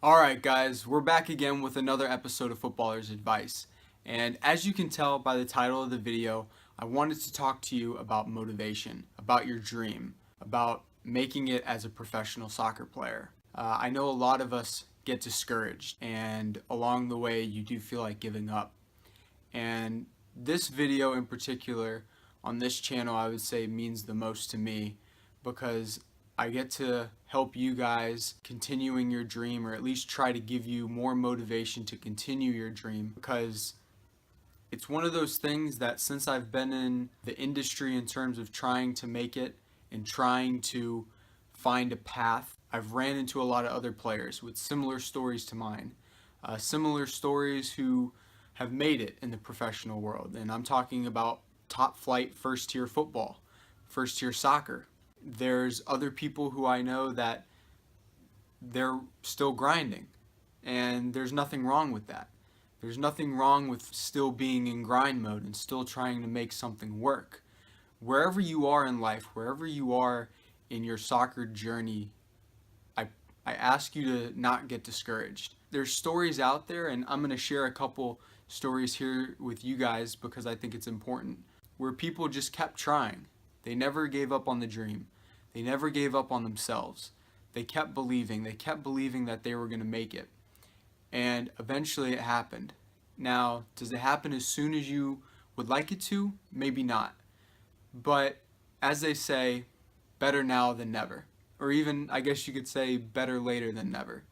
Alright guys, we're back again with another episode of Footballer's Advice. And as you can tell by the title of the video, I wanted to talk to you about motivation, about your dream, about making it as a professional soccer player. I know a lot of us get discouraged, and along the way you do feel like giving up. And this video in particular on this channel, I would say, means the most to me because I get to help you guys continuing your dream, or at least try to give you more motivation to continue your dream, because it's one of those things that since I've been in the industry in terms of trying to make it and trying to find a path, I've ran into a lot of other players with similar stories to mine, similar stories who have made it in the professional world. And I'm talking about top flight first tier football, first tier soccer. There's other people who I know that they're still grinding, and there's nothing wrong with that. There's nothing wrong with still being in grind mode and still trying to make something work. Wherever you are in life, wherever you are in your soccer journey, I ask you to not get discouraged. There's stories out there, and I'm going to share a couple stories here with you guys because I think it's important, where people just kept trying. They never gave up on the dream. They never gave up on themselves. They kept believing. They kept believing that they were going to make it. And eventually it happened. Now, does it happen as soon as you would like it to? Maybe not. But as they say, better now than never. Or even, I guess you could say, better later than never.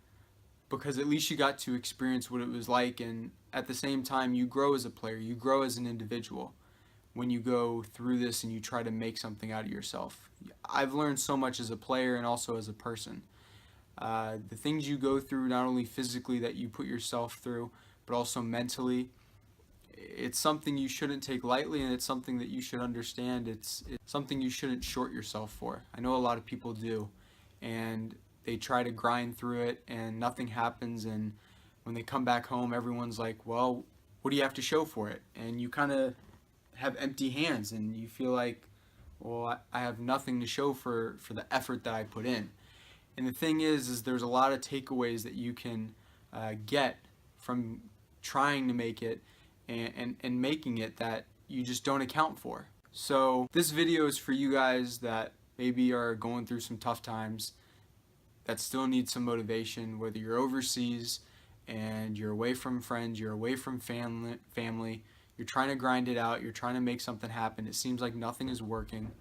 Because at least you got to experience what it was like, and at the same time you grow as a player, you grow as an individual when you go through this and you try to make something out of yourself. I've learned so much as a player and also as a person. The things you go through, not only physically that you put yourself through, but also mentally, it's something you shouldn't take lightly, and it's something that you should understand. It's something you shouldn't short yourself for. I know a lot of people do, and they try to grind through it and nothing happens, and when they come back home everyone's like, well, what do you have to show for it? And you kind of have empty hands and you feel like, well, I have nothing to show for the effort that I put in. And the thing is there's a lot of takeaways that you can get from trying to make it and making it that you just don't account for. So this video is for you guys that maybe are going through some tough times, that still need some motivation, whether you're overseas and you're away from friends, you're away from family, you're trying to grind it out, you're trying to make something happen. It seems like nothing is working.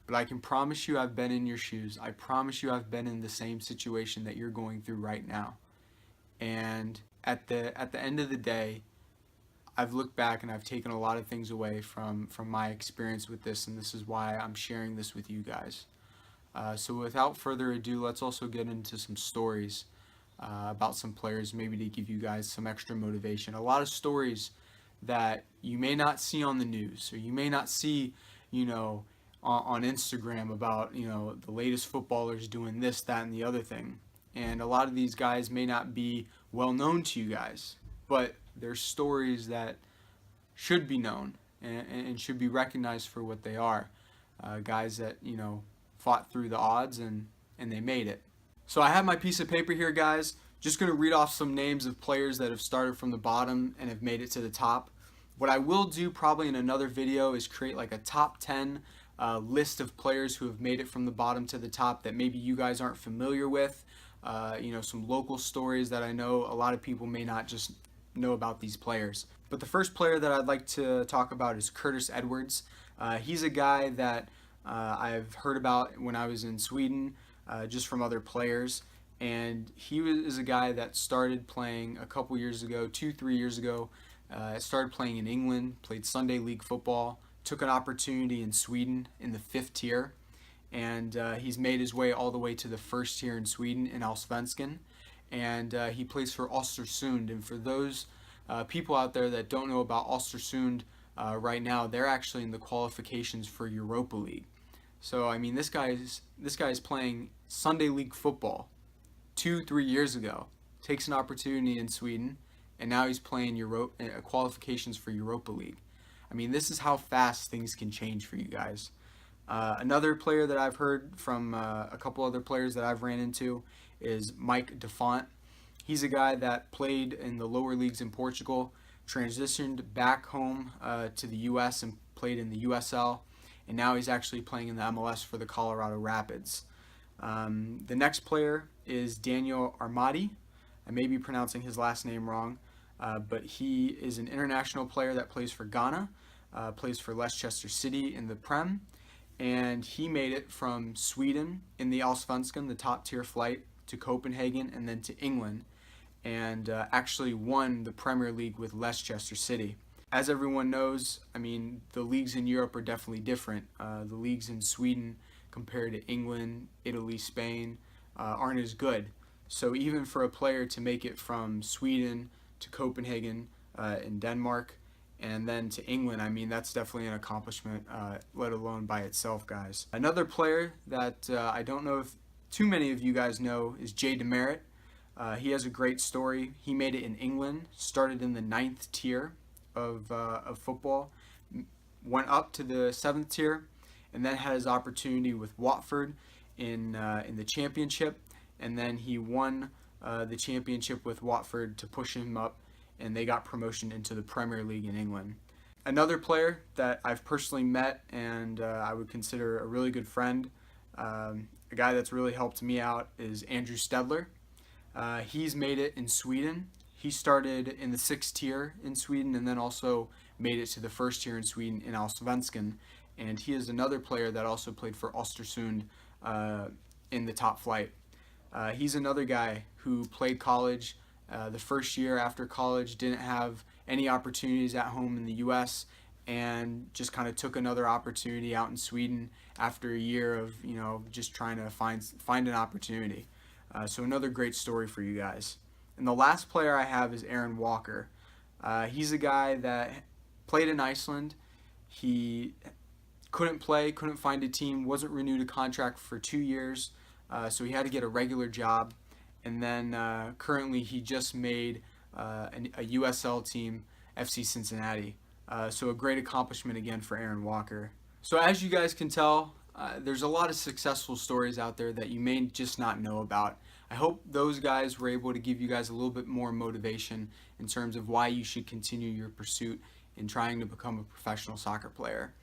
But I can promise you I've been in your shoes. I promise you I've been in the same situation that you're going through right now. And at the end of the day, I've looked back and I've taken a lot of things away from my experience with this, and this is why I'm sharing this with you guys. So without further ado, let's also get into some stories about some players, maybe to give you guys some extra motivation. A lot of stories that you may not see on the news, or you may not see, on Instagram about, the latest footballers doing this, that, and the other thing. And a lot of these guys may not be well known to you guys, but they're stories that should be known and should be recognized for what they are. Guys that, fought through the odds and they made it. So I have my piece of paper here, guys. Just going to read off some names of players that have started from the bottom and have made it to the top. What I will do probably in another video is create like a top 10 list of players who have made it from the bottom to the top that maybe you guys aren't familiar with. Some local stories that I know a lot of people may not just know about these players. But the first player that I'd like to talk about is Curtis Edwards. He's a guy that I've heard about when I was in Sweden, just from other players. And he is a guy that started playing a couple years ago, 2-3 years ago. Started playing in England, played Sunday League football, took an opportunity in Sweden in the 5th tier, and he's made his way all the way to the 1st tier in Sweden in Allsvenskan, and he plays for Östersund. And for those people out there that don't know about Östersund right now, they're actually in the qualifications for Europa League. So I mean, this guy is playing Sunday League football 2-3 years ago, takes an opportunity in Sweden, and now he's playing qualifications for Europa League. I mean, this is how fast things can change for you guys. Another player that I've heard from a couple other players that I've ran into is Mike Defont. He's a guy that played in the lower leagues in Portugal, transitioned back home to the U.S. and played in the USL, and now he's actually playing in the MLS for the Colorado Rapids. The next player is Daniel Armadi. I may be pronouncing his last name wrong, but he is an international player that plays for Ghana, plays for Leicester City in the Prem, and he made it from Sweden in the Allsvenskan, the top tier flight, to Copenhagen and then to England, and actually won the Premier League with Leicester City. As everyone knows, I mean, the leagues in Europe are definitely different. The leagues in Sweden compared to England, Italy, Spain aren't as good. So even for a player to make it from Sweden to Copenhagen in Denmark and then to England, I mean, that's definitely an accomplishment, let alone by itself, guys. Another player that I don't know if too many of you guys know is Jay Demerit. He has a great story. He made it in England, started in the 9th tier of football, went up to the 7th tier, and then had his opportunity with Watford in the championship, and then he won the championship with Watford to push him up, and they got promotion into the Premier League in England. Another player that I've personally met and I would consider a really good friend, a guy that's really helped me out, is Andrew Steffler. He's made it in Sweden. He started in the 6th tier in Sweden and then also made it to the 1st tier in Sweden in Allsvenskan. And he is another player that also played for Östersund in the top flight. He's another guy who played college. The first year after college didn't have any opportunities at home in the U.S. and just kind of took another opportunity out in Sweden after a year of just trying to find an opportunity. So another great story for you guys. And the last player I have is Aaron Walker. He's a guy that played in Iceland. He couldn't find a team, wasn't renewed a contract for 2 years, so he had to get a regular job. And then currently he just made a USL team, FC Cincinnati. So a great accomplishment again for Aaron Walker. So as you guys can tell, there's a lot of successful stories out there that you may just not know about. I hope those guys were able to give you guys a little bit more motivation in terms of why you should continue your pursuit in trying to become a professional soccer player.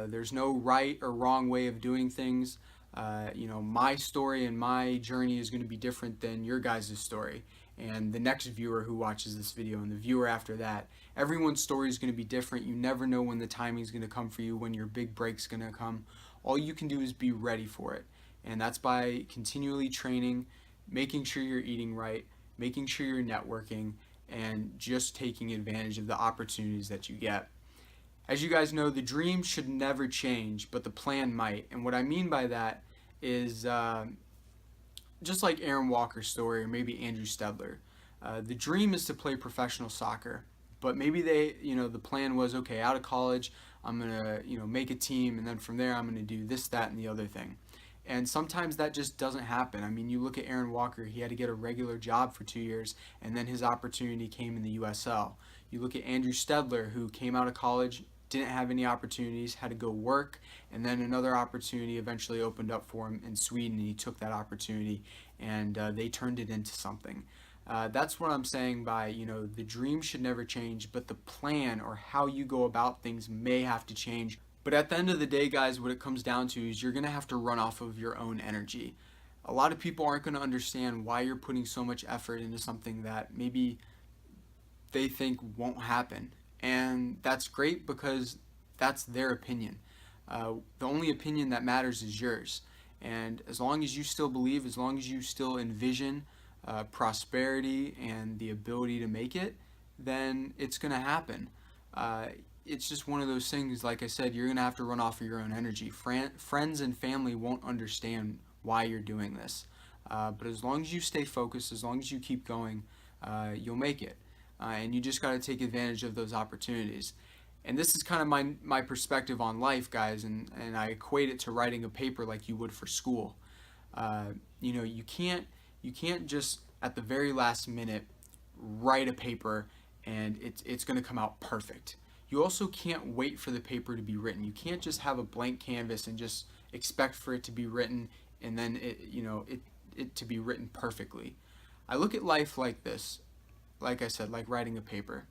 There's no right or wrong way of doing things. My story and my journey is going to be different than your guys' story. And the next viewer who watches this video and the viewer after that, everyone's story is going to be different. You never know when the timing is going to come for you, when your big break's going to come. All you can do is be ready for it. And that's by continually training, making sure you're eating right, making sure you're networking, and just taking advantage of the opportunities that you get. As you guys know, the dream should never change, but the plan might. And what I mean by that is just like Aaron Walker's story or maybe Andrew Steffler. The dream is to play professional soccer, but maybe the plan was, okay, out of college, I'm going to, make a team, and then from there I'm going to do this, that, and the other thing. And sometimes that just doesn't happen. I mean, you look at Aaron Walker, he had to get a regular job for 2 years, and then his opportunity came in the USL. You look at Andrew Steffler, who came out of college, didn't have any opportunities, had to go work, and then another opportunity eventually opened up for him in Sweden, and he took that opportunity, and they turned it into something. That's what I'm saying by, the dream should never change, but the plan or how you go about things may have to change. But at the end of the day, guys, what it comes down to is you're going to have to run off of your own energy. A lot of people aren't going to understand why you're putting so much effort into something that maybe they think won't happen. And that's great because that's their opinion. The only opinion that matters is yours. And as long as you still believe, as long as you still envision prosperity and the ability to make it, then it's going to happen. It's just one of those things, like I said, you're going to have to run off of your own energy. Friends and family won't understand why you're doing this. But as long as you stay focused, as long as you keep going, you'll make it. And you just got to take advantage of those opportunities. And this is kind of my perspective on life, guys, and I equate it to writing a paper like you would for school. You can't just at the very last minute write a paper and it's going to come out perfect. You also can't wait for the paper to be written. You can't just have a blank canvas and just expect for it to be written and then it to be written perfectly. I look at life like this, like I said, like writing a paper.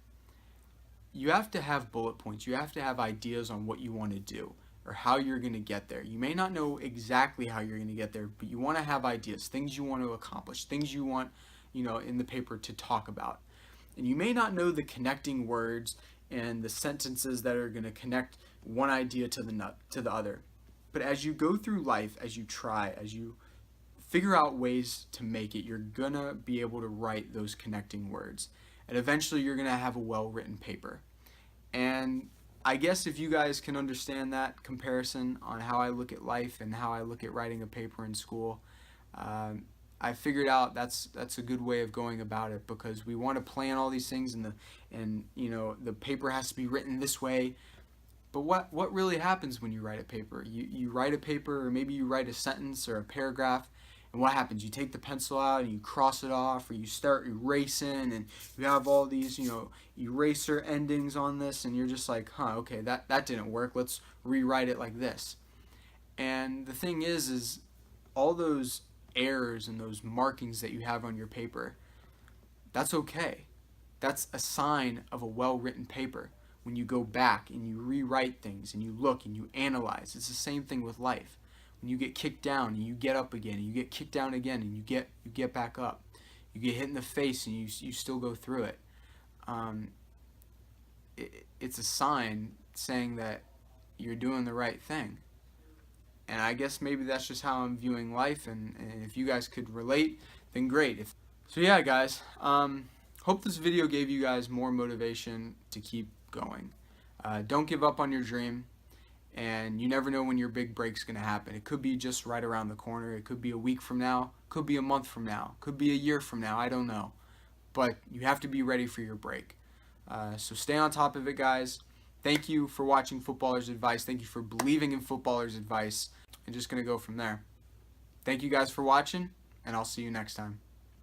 You have to have bullet points. You have to have ideas on what you want to do or how you're going to get there. You may not know exactly how you're going to get there, but you want to have ideas, things you want to accomplish, things you want, in the paper to talk about. And you may not know the connecting words and the sentences that are going to connect one idea to the other. But as you go through life, as you try, as you figure out ways to make it, you're going to be able to write those connecting words. And eventually you're going to have a well-written paper. And I guess if you guys can understand that comparison on how I look at life and how I look at writing a paper in school, I figured out that's a good way of going about it, because we want to plan all these things, and the paper has to be written this way. But what really happens when you write a paper? You write a paper, or maybe you write a sentence or a paragraph, and what happens? You take the pencil out and you cross it off, or you start erasing, and you have all these eraser endings on this, and you're just like, okay, that didn't work. Let's rewrite it like this. And the thing is all those errors and those markings that you have on your paper, that's okay. That's a sign of a well-written paper. When you go back and you rewrite things and you look and you analyze, it's the same thing with life. When you get kicked down and you get up again, and you get kicked down again and you get back up, you get hit in the face and you still go through it. It's a sign saying that you're doing the right thing. And I guess maybe that's just how I'm viewing life, and if you guys could relate, then great. So yeah, guys, hope this video gave you guys more motivation to keep going. Don't give up on your dream, and you never know when your big break's going to happen. It could be just right around the corner. It could be a week from now, could be a month from now, could be a year from now, I don't know. But you have to be ready for your break. So stay on top of it, guys. Thank you for watching Footballer's Advice. Thank you for believing in Footballer's Advice. I'm just going to go from there. Thank you guys for watching, and I'll see you next time.